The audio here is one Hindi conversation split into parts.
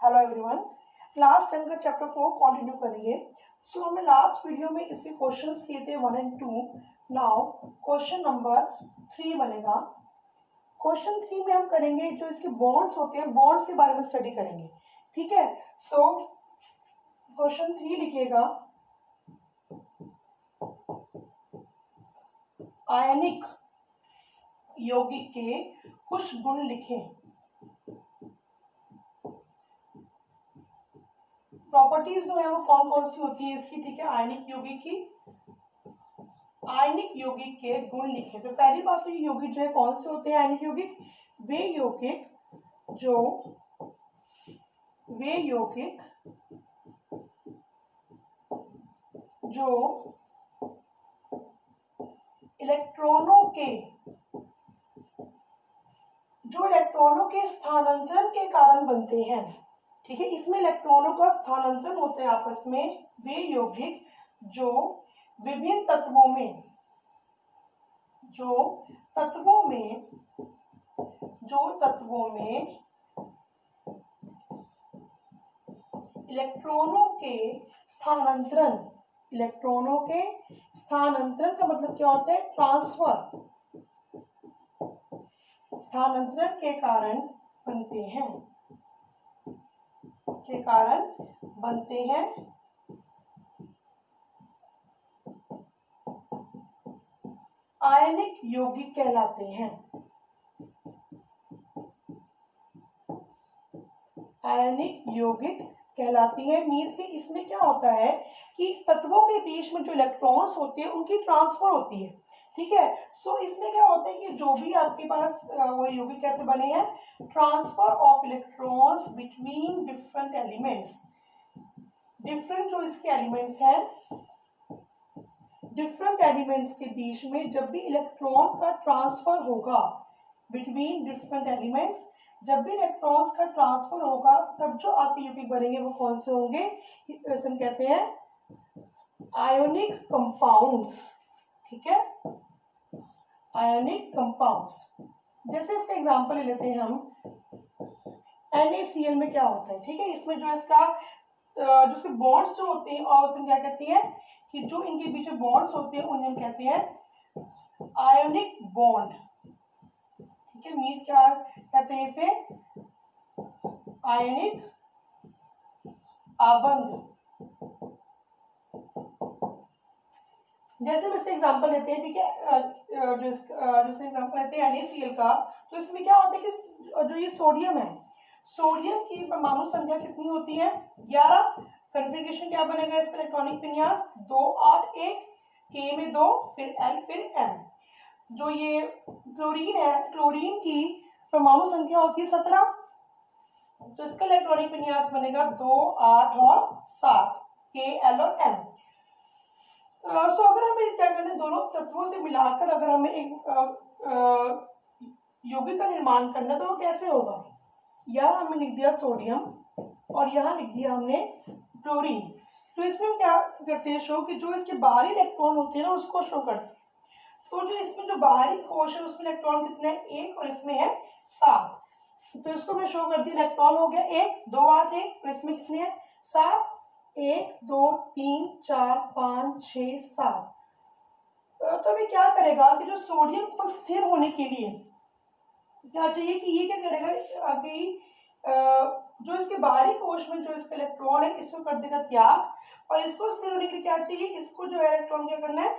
हेलो एवरीवन, क्लास 10 का चैप्टर 4 कंटिन्यू करेंगे। सो हमने लास्ट वीडियो में इसके क्वेश्चंस किए थे 1 और 2। नाउ क्वेश्चन नंबर 3 बनेगा। क्वेश्चन 3 में हम करेंगे जो इसके बॉन्ड्स होते हैं, बॉन्ड्स के बारे में स्टडी करेंगे। ठीक है, सो क्वेश्चन 3 लिखिएगा, आयनिक यौगिक के कुछ गुण लिखें। प्रॉपर्टीज जो है वो कौन कौन सी होती है इसकी। ठीक है, आयनिक यौगिक की, आयनिक यौगिक के गुण लिखे। तो पहली बात तो ये यौगिक जो है कौन से होते हैं आयनिक यौगिक, वे यौगिक जो इलेक्ट्रॉनों के स्थानांतरण के कारण बनते हैं। ठीक है, इसमें इलेक्ट्रॉनों का स्थानांतरण होता है आपस में। वे यौगिक जो विभिन्न तत्वों में इलेक्ट्रॉनों के स्थानांतरण का मतलब क्या होता है, ट्रांसफर, स्थानांतरण के कारण बनते हैं आयनिक यौगिक कहलाते हैं। आयनिक यौगिक कहलाती है मीन्स कि इसमें क्या होता है कि तत्वों के बीच में जो इलेक्ट्रॉन्स होते हैं उनकी ट्रांसफर होती है। ठीक है, सो इसमें क्या होता है कि जो भी आपके पास वो यौगिक कैसे बने हैं, transfer of electrons between different elements. Different जो इसके एलिमेंट्स हैं, डिफरेंट एलिमेंट्स के बीच में जब भी इलेक्ट्रॉन का ट्रांसफर होगा, बिटवीन डिफरेंट एलिमेंट्स जब भी इलेक्ट्रॉन्स का ट्रांसफर होगा तब जो आपके यौगिक बनेंगे वो कौन से होंगे, इसे हम कहते हैं आयोनिक कंपाउंड्स। ठीक है, आयोनिक कंपाउंड्स। जैसे इसका एग्जांपल ले लेते हैं हम, NaCl में क्या होता है। ठीक है, इसमें जो इसका जो इसके बॉन्ड्स जो होते हैं और उसे क्या कहते हैं कि जो इनके बीच में बॉन्ड्स होते हैं उन्हें हम कहते हैं आयोनिक बॉन्ड। ठीक है, मीन्स क्या कहते हैं इसे, आयनिक आबंध। जैसे हम इसका एग्जांपल लेते हैं, ठीक है, जो एग्जांपल लेते हैं NaCl का, तो इसमें क्या होता है कि जो ये सोडियम है, सोडियम की परमाणु संख्या कितनी होती है, 11। कन्फिग्रेशन क्या बनेगा इसका इलेक्ट्रॉनिक विन्यास, 2 8 1, K में 2, फिर L, फिर M। जो ये क्लोरीन है, क्लोरीन की परमाणु संख्या होती है 17, तो इसका इलेक्ट्रॉनिक विन्यास बनेगा 2 8 और 7, K L और M। सो अगर हमें क्या करना है, दोनों तत्वों से मिलाकर अगर हमें एक यौगिक का निर्माण करना है तो वो कैसे होगा, यहाँ हमने लिख दिया सोडियम और यहाँ लिख दिया हमने क्लोरीन। तो इसमें हम क्या करते हैं, शो कि जो इसके बाहरी इलेक्ट्रॉन होते हैं ना उसको शो करते हैं। तो जो इसमें जो बाहरी कोश है उसमें इलेक्ट्रॉन कितने हैं, 1, और इसमें है 7। तो इसको मैं शो कर दिया, इलेक्ट्रॉन हो गया 1 2 8 1, और इसमें कितने हैं 7, 1 2 3 4 5 6 7। तो अभी क्या करेगा कि जो सोडियम को स्थिर होने के लिए क्या चाहिए कि ये क्या करेगा, आगे जो इसके बाहरी कोश में जो इसका इलेक्ट्रॉन है इसको कर देगा त्याग, और इसको स्थिर होने के लिए क्या चाहिए, इसको जो है इलेक्ट्रॉन क्या करना है,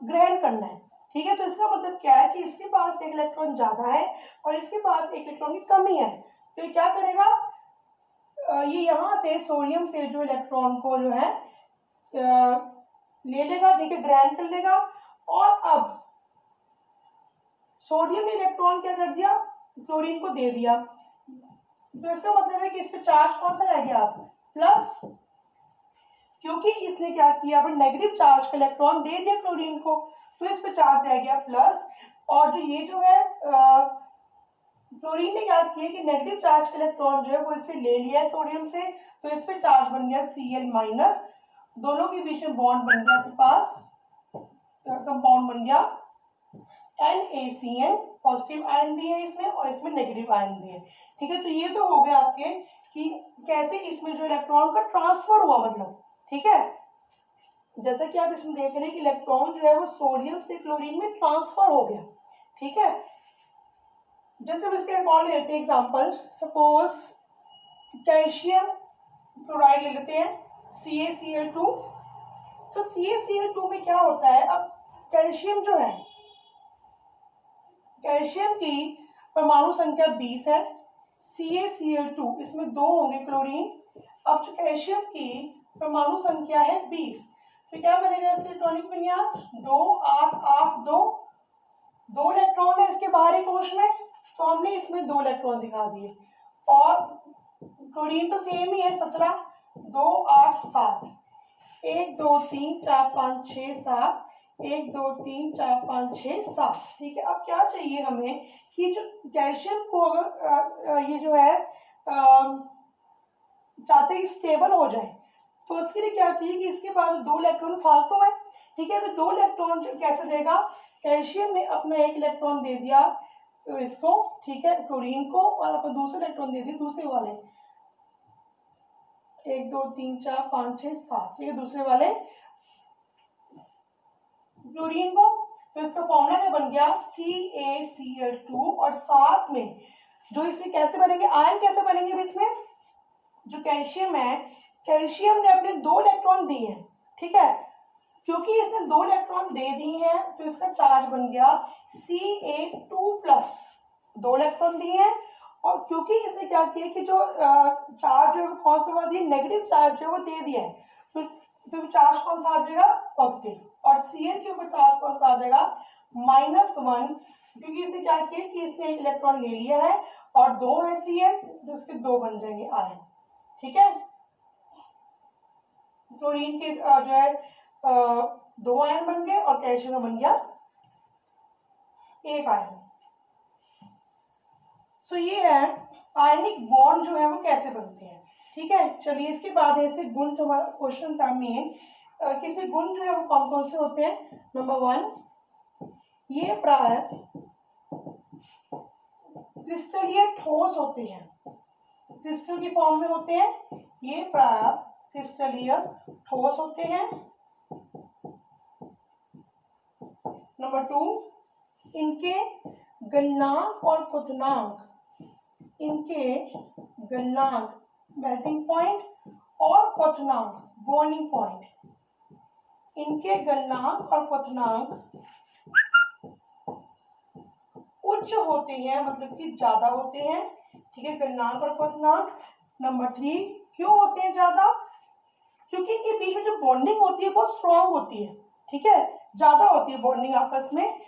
ग्रहण करना है। ठीक है, तो इसका मतलब क्या है कि इसके पास एक इलेक्ट्रॉन ज्यादा है और इसके पास एक इलेक्ट्रॉन की कमी है। तो ये क्या करेगा, ये यहाँ से सोडियम से जो इलेक्ट्रॉन को जो है ले लेगा। ठीक है, ग्रहण कर लेगा, और अब सोडियम ने इलेक्ट्रॉन क्या कर दिया, क्लोरीन को दे दिया। तो इसका मतलब है कि इस पे चार्ज कौन सा रह गया, प्लस, क्योंकि इसने क्या किया, अपने नेगेटिव चार्ज का इलेक्ट्रॉन दे दिया क्लोरीन को, तो इस पे चार्ज रह गया प्लस। और जो ये जो है क्लोरीन ने क्या किया कि नेगेटिव चार्ज का इलेक्ट्रॉन जो है वो इससे ले लिया है सोडियम से, तो इस पे चार्ज बन गया Cl-, दोनों के बीच में बॉन्ड बन गया, आपके पास कंपाउंड बन गया NaCN, पॉजिटिव आयन भी है इसमें और इसमें नेगेटिव आयन भी है। ठीक है, तो ये तो हो गया आपके कि कैसे इसमें जो इलेक्ट्रॉन का ट्रांसफर हुआ, मतलब ठीक है, जैसा कि आप इसमें देख रहे हैं कि इलेक्ट्रॉन जो है वो सोडियम से क्लोरीन में ट्रांसफर हो गया। ठीक है, जैसे हम इसके अकॉर्ड लेते हैं एग्जांपल, सपोज कैल्शियम क्लोराइड ले लेते हैं CaCl2। तो CaCl2 में क्या होता है, अब कैल्शियम जो है, कैल्शियम की परमाणु संख्या 20 है, CaCl2 इसमें 2 होंगे क्लोरीन। अब जो कैल्शियम की परमाणु संख्या है 20, तो क्या बनेगा इसका इलेक्ट्रॉनिक विन्यास 2 8 8 2। 2 इलेक्ट्रॉन है इसके बाहरी कोश में, तो हमने इसमें 2 इलेक्ट्रॉन दिखा दिए, और क्लोरीन तो सेम ही है 17, 2 8 7, 1 2 3 4 5 6 7, 1 2 3 4 5 6 7। ठीक है, अब क्या चाहिए हमें कि जो कैल्शियम को अगर ये जो है चाहते हैं स्टेबल हो जाए, तो उसके लिए क्या चाहिए कि इसके पास 2 इलेक्ट्रॉन फालतू है। ठीक है, तो 2 इलेक्ट्रॉन कैसे देगा, कैल्शियम ने अपना 1 इलेक्ट्रॉन दे दिया इसको, ठीक है, क्लोरीन को, और अपना दूसरा इलेक्ट्रॉन दे दिया दूसरे वाले, 1 2 3 4 5 6 7, ठीक है, दूसरे वाले क्लोरीन को। तो इसका फॉर्मूला क्या बन गया, CaCl2, और साथ में जो इसमें कैसे बनेंगे आयन, कैसे बनेंगे इसमें, जो कैल्शियम है, कैल्शियम ने अपने 2 इलेक्ट्रॉन दिए हैं। ठीक है, क्योंकि इसने 2 इलेक्ट्रॉन दे दिए हैं तो इसका चार्ज बन गया Ca2+, 2 इलेक्ट्रॉन दिए हैं, और क्योंकि इसने क्या किया कि जो चार्ज है वो कौन सा दिया, नेगेटिव चार्ज है वो दे दिया है, तो चार्ज कौन सा आ जाएगा, पॉजिटिव, और Cl के ऊपर चार्ज कौन सा आ जाएगा, -1, क्योंकि इसने क्या किया कि इसने 1 इलेक्ट्रॉन ले लिया है और 2 है Cl, तो उसके 2 बन जाएंगे आयन। ठीक है, क्लोरीन के जो है 2 आयन बन गए और कैल्शियम बन गया 1 आयन। सो ये है आयनिक बॉन्ड जो है वो कैसे बनते हैं। ठीक है, चलिए इसके बाद ऐसे गुण जो हमारा क्वेश्चन था मेन, किसी गुण जो है वो कौन कौन से होते हैं। नंबर 1, ये प्राय क्रिस्टलीय ठोस होते हैं, क्रिस्टल की फॉर्म में होते हैं, ये प्राय क्रिस्टलीय ठोस होते हैं। नंबर 2, इनके गलनांक और क्वथनांक, इनके गलनांक मेल्टिंग पॉइंट और क्वथनांक बॉइलिंग पॉइंट, इनके गलनांक और क्वथनांक उच्च होते हैं, मतलब कि ज्यादा होते हैं। ठीक है, गलनांक और क्वथनांक। नंबर 3, क्यों होते हैं ज्यादा, क्योंकि इनके बीच में जो बॉन्डिंग होती है बहुत स्ट्रांग होती है। ठीक है, ज्यादा होती है बॉन्डिंग आपस में,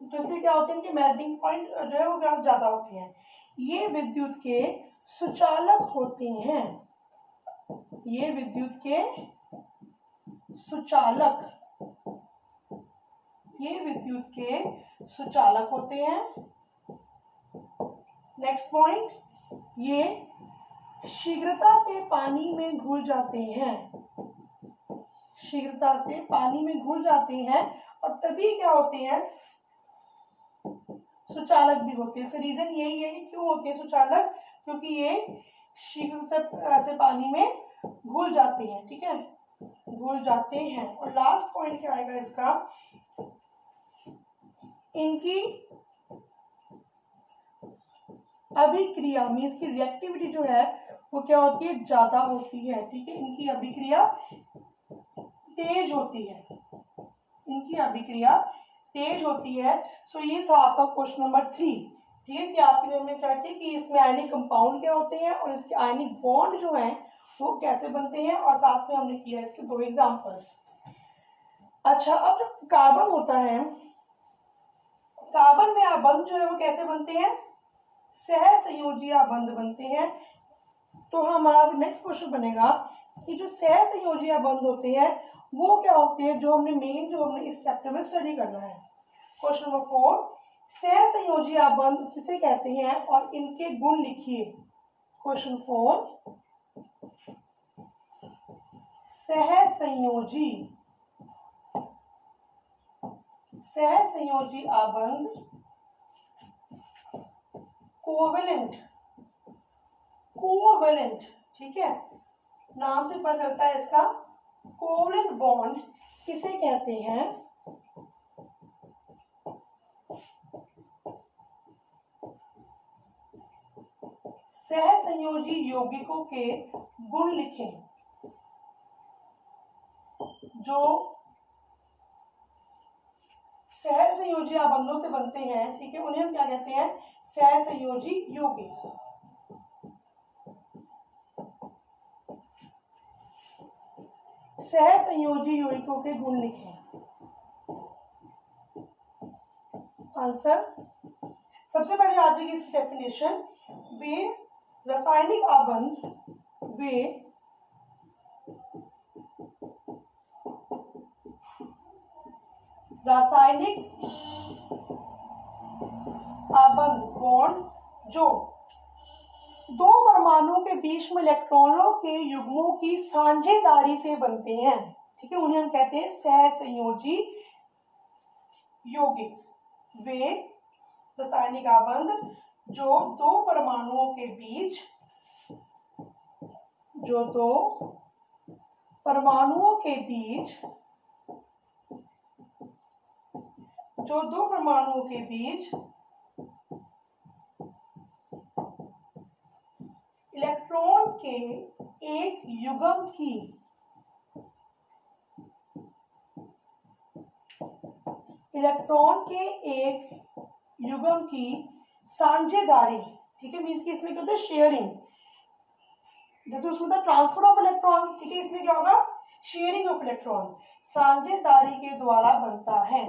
तो इसलिए क्या होते हैं इनके मेल्टिंग पॉइंट जो है वो ज्यादा होते हैं। ये विद्युत के सुचालक होते हैं, ये विद्युत के सुचालक, ये विद्युत के सुचालक होते हैं। नेक्स्ट पॉइंट, ये शीघ्रता से पानी में घुल जाते हैं, शीघ्रता से पानी में घुल जाते हैं, और तभी क्या होते हैं सुचालक भी होते हैं। इसका रीजन यही है कि क्यों होते हैं सुचालक, क्योंकि ये शीघ्र से पानी में घुल जाते हैं। ठीक है, घुल जाते हैं। और लास्ट पॉइंट क्या आएगा इसका, इनकी अभिक्रिया मीन्स की रिएक्टिविटी जो है वो क्या होती है, ज्यादा होती है। ठीक है, इनकी अभिक्रिया तेज होती है, इनकी अभिक्रिया तेज होती है। सो ये था आपका क्वेश्चन नंबर 3। ठीक है, कि आपने हमें क्या किया कि इसमें आयनिक कंपाउंड क्या होते हैं और इसके आयनिक बॉन्ड जो हैं वो कैसे बनते हैं, और साथ में हमने किया इसके 2 एग्जांपल्स। अच्छा, अब जो कार्बन होता है, कार्बन में आबंध जो है वो कैसे बनते हैं, सहसंयोजी आबंध बनते हैं। तो हमारा नेक्स्ट क्वेश्चन बनेगा कि जो सहसंयोजी आबंध होते हैं वो क्या होते हैं, जो हमने इस चैप्टर में स्टडी करना है। क्वेश्चन नंबर 4, सहसंयोजी आबंध किसे कहते हैं और इनके गुण लिखिए। क्वेश्चन 4, सहसंयोजी सहसंयोजी आबंध कोवेलेंट, कोवेलेंट, ठीक है, नाम से पता चलता है इसका, कोवेलेंट बॉन्ड किसे कहते हैं? सहसंयोजी यौगिकों के गुण लिखें जो सहसंयोजी आबंधों से बनते हैं, ठीक है, उन्हें हम क्या कहते हैं? सहसंयोजी यौगिक। सहसंयोजी यौगिकों के गुण लिखें। आंसर, सबसे पहले आ जाएगी इसकी डेफिनेशन, वे रासायनिक आबंध, वे रासायनिक आबंध बॉन्ड जो दो परमाणुओं के बीच में इलेक्ट्रॉनों के युग्मों की साझेदारी से बनते हैं, ठीक है, उन्हें हम कहते हैं सहसंयोजी यौगिक। वे रासायनिक आबंध जो दो परमाणुओं के बीच, जो दो परमाणुओं के बीच, जो दो परमाणुओं के बीच इलेक्ट्रॉन के एक युग्म की, इलेक्ट्रॉन के एक युग्म की साझेदारी, ठीक है, मीन्स कि इसमें क्या होता है? शेयरिंग, जैसे उसमें था ट्रांसफर ऑफ इलेक्ट्रॉन, ठीक है, इसमें क्या होगा? शेयरिंग ऑफ इलेक्ट्रॉन, साझेदारी के द्वारा बनता है।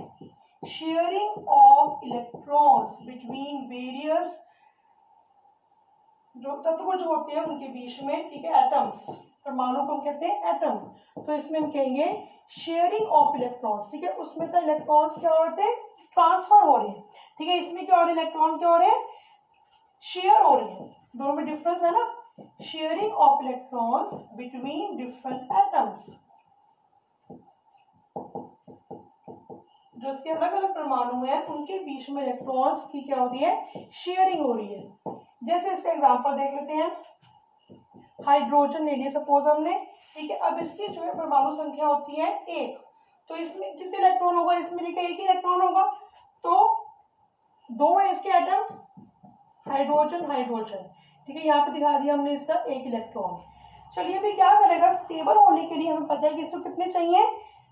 Sharing of electrons between various, जो तत्व जो होते हैं उनके बीच में, ठीक है, एटम्स, परमाणु को हम कहते हैं एटम, तो इसमें हम कहेंगे शेयरिंग ऑफ इलेक्ट्रॉन्स, ठीक है, उसमें तो इलेक्ट्रॉन्स क्या हो रहे हैं? ट्रांसफर हो रहे हैं, ठीक है, इसमें क्या हो रहा है? इलेक्ट्रॉन क्या हो रहे हैं? शेयर हो रहे हैं, दोनों में डिफरेंस है ना। Sharing of electrons between different atoms, जो इसके अलग अलग परमाणु हैं उनके बीच में इलेक्ट्रॉन्स की क्या हो रही है? शेयरिंग हो रही है। जैसे इसका एग्जांपल देख लेते हैं, हाइड्रोजन ले लिया सपोज हमने, ठीक है, अब इसकी जो है परमाणु संख्या होती है 1, तो इसमें कितने इलेक्ट्रॉन होगा? इसमें लिखा 1 ही इलेक्ट्रॉन होगा, तो 2 है इसके एटम, हाइड्रोजन हाइड्रोजन, ठीक है, यहाँ पे दिखा दिया हमने इसका 1 इलेक्ट्रॉन। चलिए अभी क्या करेगा? स्टेबल होने के लिए हमें पता है कि इसको कितने चाहिए?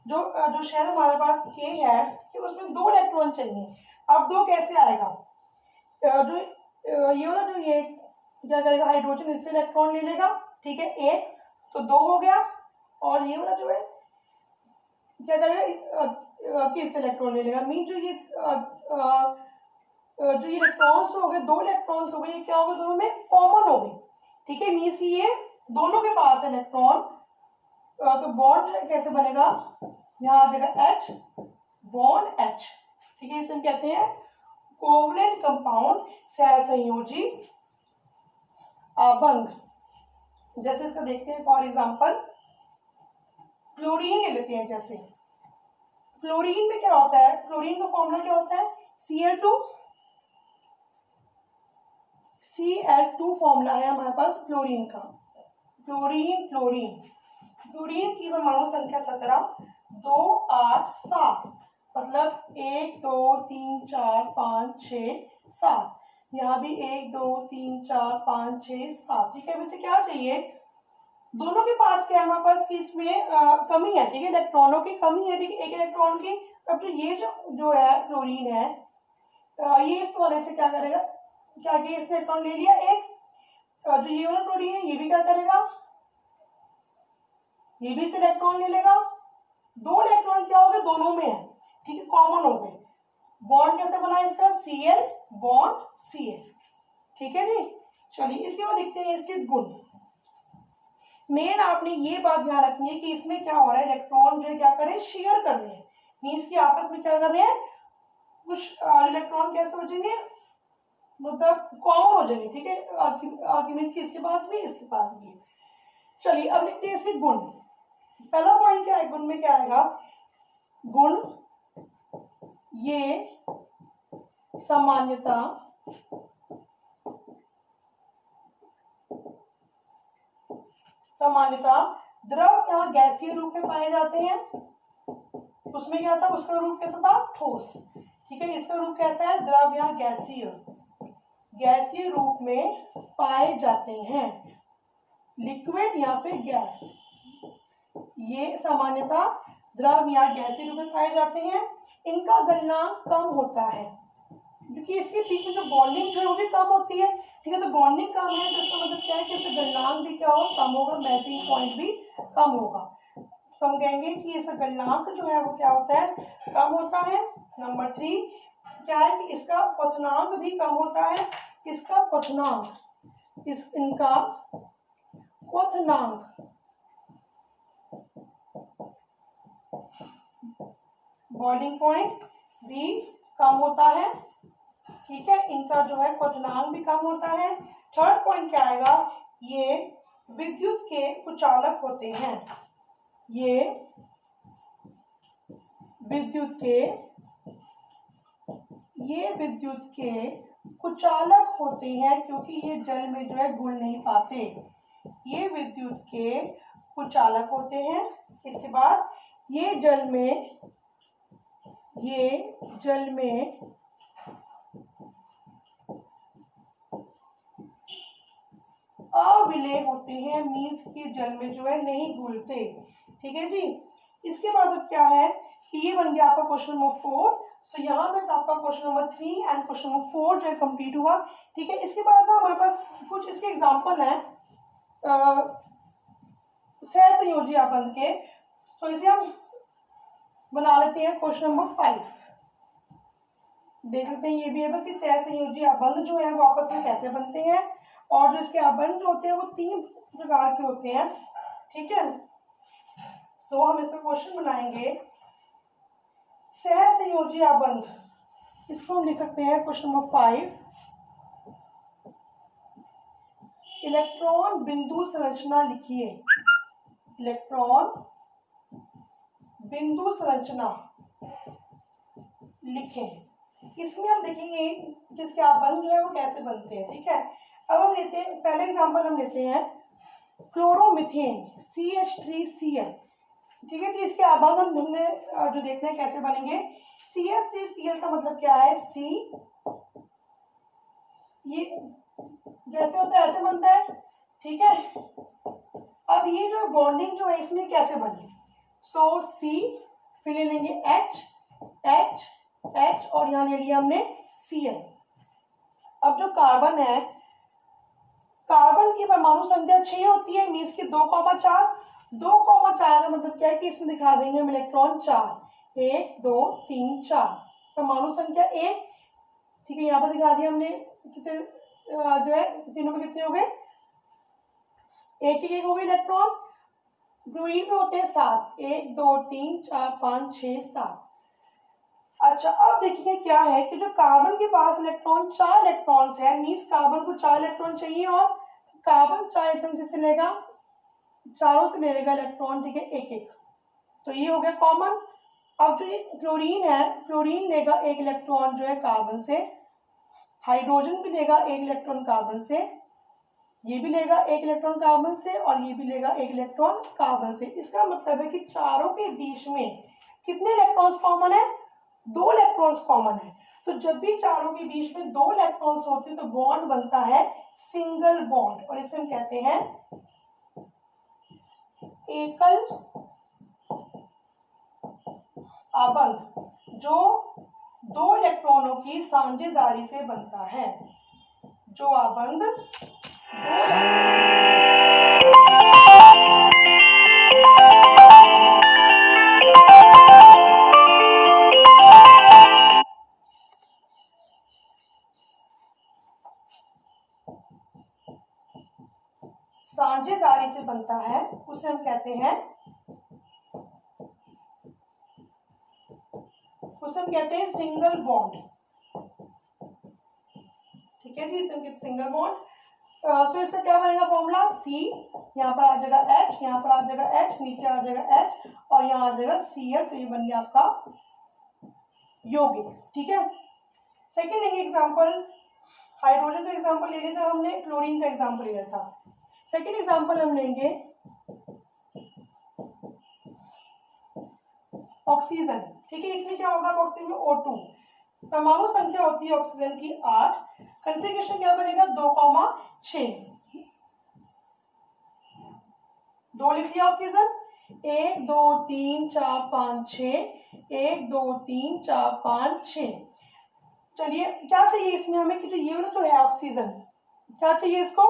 जो शेल हमारे पास K है, ठीक है, उसमें 2 इलेक्ट्रॉन चाहिए। अब 2 कैसे आएगा? जो ये वाला जो ये क्या करेगा? हाइड्रोजन इससे इलेक्ट्रॉन ले लेगा, ठीक है, 1 तो 2 हो गया, और ये वाला जो है क्या करेगा? किससे इलेक्ट्रॉन ले लेगा, मीन जो ये इलेक्ट्रॉन्स हो गए, 2 इलेक्ट्रॉन्स हो गए, ये क्या हो गए? दोनों में कॉमन हो गए, ठीक है, मीन्स कि ये दोनों के पास इलेक्ट्रॉन, तो बॉन्ड जो है कैसे बनेगा? यहाँ आ जाएगा H, बॉन्ड H, ठीक है, इसे हम कहते हैं कोवलेंट कंपाउंड, सहसंयोजी आबंध। जैसे इसका देखते हैं फॉर एग्जांपल, क्लोरीन ले लेते हैं। जैसे क्लोरीन में क्या होता है? क्लोरीन का फॉर्मूला क्या होता है? Cl2 फॉर्मूला है हमारे पास क्लोरीन का। क्लोरीन क्लोरीन की परमाणु संख्या 17, 2, 8, 7, मतलब 1 2 3 4 5 6 7, यहाँ भी 1 2 3 4 5 6 7, ठीक है। अब इसे क्या चाहिए? दोनों के पास क्या है हमारे पास कि इसमें कमी है, ठीक है, इलेक्ट्रॉनों की कमी है, ठीक है, एक इलेक्ट्रॉन की। तब जो ये जो है क्लोरीन है, ये इस वाले से क्या करेगा? क्या कि इसने इलेक्ट्रॉन ले लिया एक, जो ये वाला क्लोरीन है ये भी क्या करेगा? ये भी इस इलेक्ट्रॉन ले लेगा। 2 इलेक्ट्रॉन क्या हो गए? दोनों में है, ठीक है, कॉमन हो गए। बॉन्ड कैसे बना इसका? Cl बॉन्ड Cl, ठीक है जी। चलिए इसके बाद लिखते हैं इसके गुण। मेन आपने ये बात ध्यान रखनी है कि इसमें क्या हो रहा है, इलेक्ट्रॉन जो है क्या कर रहे हैं? शेयर कर रहे हैं, मीन्स कि आपस में क्या कर रहे हैं? कुछ इलेक्ट्रॉन कैसे हो जाएंगे? मतलब कॉमन हो जाएंगे, ठीक है, मीन्स कि इसके पास भी इसके पास भी। चलिए अब लिखते हैं इसके गुण। पहला पॉइंट क्या है? गुण में क्या आएगा? गुण ये सामान्यता द्रव या गैसीय रूप में पाए जाते हैं। उसमें क्या था, उसका रूप कैसा था, ठोस। ठीक है, इसका रूप कैसा है, द्रव या गैसीय रूप में पाए जाते हैं, लिक्विड या फिर गैस। ये सामान्यता द्रव या गैसीय रूप में पाए जाते हैं। इनका गलनांक कम होता है क्योंकि इसके बीच में जो बॉन्डिंग जो है वो भी कम होती है। ठीक है, तो बॉन्डिंग कम है तो इसका मतलब क्या है कि इसका गलनांक भी क्या होगा, कम होगा, मेल्टिंग पॉइंट भी कम होगा। तो हम कहेंगे कि इसका गलनांक जो है वो क्या होता है, कम होता है। नंबर 3 क्या है कि इसका क्वथनांक भी कम होता है। इसका क्वथनांक, इनका क्वथनांक बॉइलिंग पॉइंट भी कम होता है। ठीक है, इनका जो है क्वथनांक भी कम होता है। थर्ड पॉइंट क्या आएगा, ये विद्युत के कुचालक होते हैं। ये विद्युत के कुचालक होते हैं क्योंकि ये जल में जो है घुल नहीं पाते। ये विद्युत के कुचालक होते हैं। इसके बाद ये जल में अविलेय होते हैं, मीन्स के जल में जो है नहीं घुलते। ठीक है जी। इसके बाद अब क्या है कि ये बन गया आपका क्वेश्चन नंबर 4। सो यहाँ तक आपका question number 3 and question number 4 जो है कंप्लीट हुआ। ठीक है, इसके बाद ना हमारे पास कुछ इसके एग्जाम्पल हैं सहसंयोजी आबंध के। तो इसे हम बना लेते हैं क्वेश्चन नंबर 5। देख लेते हैं ये भी है कि सहसंयोजी आबंध जो है वो आपस में कैसे बनते हैं, और जो इसके आबंध होते हैं वो 3 प्रकार के होते हैं। ठीक है, सो हम इसका क्वेश्चन बनाएंगे सहसंयोजी आबंध। इसको हम लिख सकते हैं क्वेश्चन नंबर 5, इलेक्ट्रॉन बिंदु संरचना लिखिए। इलेक्ट्रॉन बिंदु संरचना लिखें। इसमें हम देखेंगे जिसके आबंध जो है वो कैसे बनते हैं। ठीक है, अब हम लेते हैं पहले एग्जांपल, हम लेते हैं क्लोरोमीथेन CH3Cl। ठीक है जी, इसके आबंध हमने जो देखना है कैसे बनेंगे। CH3Cl का मतलब क्या है, C, ये जैसे होता है ऐसे बनता है। ठीक है, अब ये जो बॉन्डिंग जो है इसमें कैसे बनी, सो C फिर ले लेंगे H और यहाँ ले लिया हमने Cl। अब जो कार्बन है, कार्बन की परमाणु संख्या 6 होती है, मीन्स की 2,4। 2,4 का मतलब क्या है कि इसमें दिखा देंगे हम इलेक्ट्रॉन 4, 1 2 3 4, परमाणु संख्या 1। ठीक है, यहाँ पर दिखा दिया हमने कितने जो है तीनों में कितने हो गए, एक हो गए इलेक्ट्रॉन। ब्रोमीन में होते हैं 7, 1 2 3 4 5 6 7। अच्छा, अब देखिए क्या है कि जो कार्बन के पास इलेक्ट्रॉन 4 इलेक्ट्रॉन्स है, मीन्स कार्बन को 4 इलेक्ट्रॉन चाहिए, और कार्बन 4 इलेक्ट्रॉन किससे लेगा, चारों से ले लेगा इलेक्ट्रॉन। ठीक है, एक। तो ये हो गया कॉमन। अब जो ये क्लोरीन है, क्लोरीन लेगा 1 इलेक्ट्रॉन जो है कार्बन से, हाइड्रोजन भी लेगा 1 इलेक्ट्रॉन कार्बन से, ये भी लेगा 1 इलेक्ट्रॉन कार्बन से, और ये भी लेगा 1 इलेक्ट्रॉन कार्बन से। इसका मतलब है कि चारों के बीच में कितने इलेक्ट्रॉन्स कॉमन है, 2 इलेक्ट्रॉन्स कॉमन है। तो जब भी चारों के बीच में 2 इलेक्ट्रॉन्स होते हैं तो बॉन्ड बनता है सिंगल बॉन्ड, और इसे हम कहते हैं एकल आबंध, जो 2 इलेक्ट्रॉनों की साझेदारी से बनता है। जो आबंध साझेदारी से बनता है उसे हम कहते हैं सिंगल बॉन्ड। ठीक है जी, इसे सिंगल बॉन्ड। सो इसका क्या बनेगा फॉर्मूला, C, यहाँ पर आ जाएगा H, यहाँ पर आ जाएगा H, नीचे आ जाएगा H, और यहाँ आ जाएगा Cl। तो ये बन गया आपका यौगिक। ठीक है, सेकेंड लेंगे एग्जाम्पल, हाइड्रोजन का एग्जाम्पल ले लेते हमने, क्लोरीन का एग्जाम्पल ले लेता। सेकेंड एग्जाम्पल हम लेंगे ऑक्सीजन। ठीक है, इसमें क्या होगा ऑक्सीजन में O2, परमाणु संख्या होती है ऑक्सीजन की 8, कॉन्फ़िगरेशन क्या बनेगा 2,6। 2 लिख लिया ऑक्सीजन, 1 2 3 4 5 6, 1 2 3 4 5 6। चलिए क्या चाहिए इसमें हमें कि जो ये वाला जो है ऑक्सीजन, क्या चाहिए इसको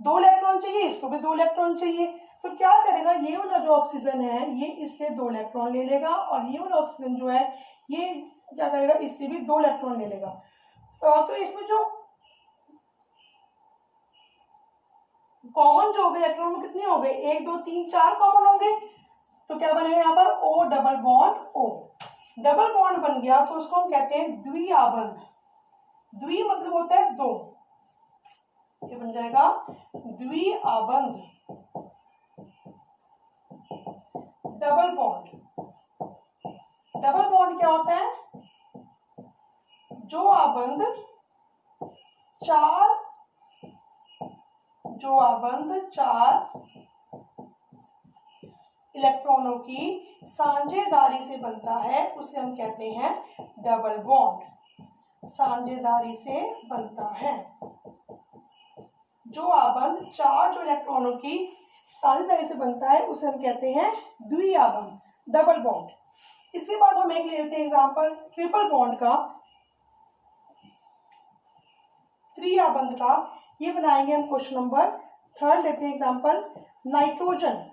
2 इलेक्ट्रॉन चाहिए, इसको भी 2 इलेक्ट्रॉन चाहिए। तो क्या करेगा, ये वाला जो ऑक्सीजन है ये इससे 2 इलेक्ट्रॉन ले लेगा, और ये वाला ऑक्सीजन जो है ये क्या करेगा, इससे भी 2 इलेक्ट्रॉन ले लेगा। तो इसमें जो कॉमन जो हो गए इलेक्ट्रॉन कितने हो गए, 1 2 3 4 कॉमन होंगे। तो क्या बनेगा यहाँ पर O double bond O, double bond बन गया तो उसको हम कहते हैं द्विआबंध। द्वि मतलब होता है 2, ये बन जाएगा द्विआबंध। डबल बॉन्ड, डबल बॉन्ड क्या होता है, जो आबंध चार इलेक्ट्रॉनों की साझेदारी से बनता है उसे हम कहते हैं डबल बॉन्ड। साझेदारी से बनता है जो आबंध 4 जो इलेक्ट्रॉनों की साझेदारी से बनता है उसे हम कहते हैं द्विआबंध, डबल बॉन्ड। इसके बाद हम एक ले लेते हैं एग्जांपल ट्रिपल बॉन्ड का, त्रिआबंध का। ये बनाएंगे हम क्वेश्चन नंबर 3 लेते हैं एग्जांपल, नाइट्रोजन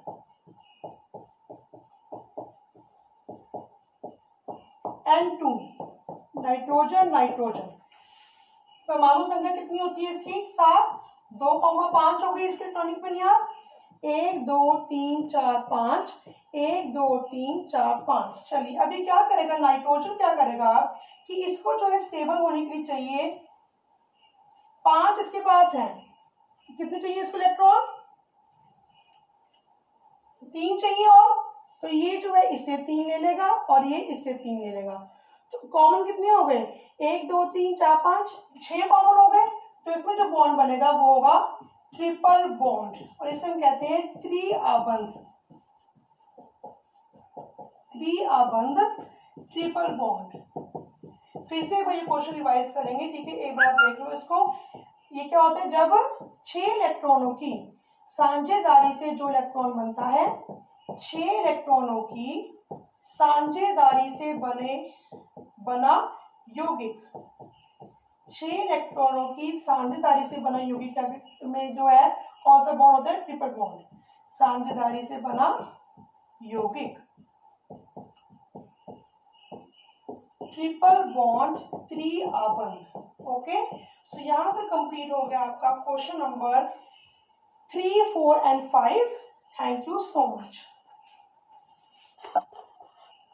N2, नाइट्रोजन परमाणु संख्या कितनी होती है इसकी 7, 2,5 हो गई इसके इलेक्ट्रॉनिक विन्यास, 1 2 3 4 5, 1 2 3 4 5। चलिए अभी क्या करेगा नाइट्रोजन, क्या करेगा कि इसको जो है स्टेबल होने के लिए चाहिए 5 इसके पास है, कितने चाहिए इसको इलेक्ट्रॉन 3 चाहिए, और तो ये जो है इससे 3 ले लेगा और ये इससे 3 ले लेगा। तो कॉमन कितने हो गए 1 2 3 4 5 6 कॉमन हो गए। तो इसमें जो बॉन्ड बनेगा वो होगा ट्रिपल बॉन्ड, और इसे हम कहते हैं त्रिआबंध। त्रिआबंध ट्रिपल बॉन्ड। फिर से वही क्वेश्चन रिवाइज करेंगे, ठीक है, एक बार देख लो इसको। ये क्या होता है, जब 6 इलेक्ट्रॉनों की साझेदारी से जो इलेक्ट्रॉन बनता है, 6 इलेक्ट्रॉनों की साझेदारी से बना यौगिक, 6 इलेक्ट्रॉनों की साझेदारी से बना यौगिक में जो है कौन सा बॉन्ड होता है, ट्रिपल बॉन्ड। साझेदारी से बना यौगिक ट्रिपल बॉन्ड त्रिआबंध। ओके, सो यहाँ तक कंप्लीट हो गया आपका question number 3 4 and 5। Thank you so much.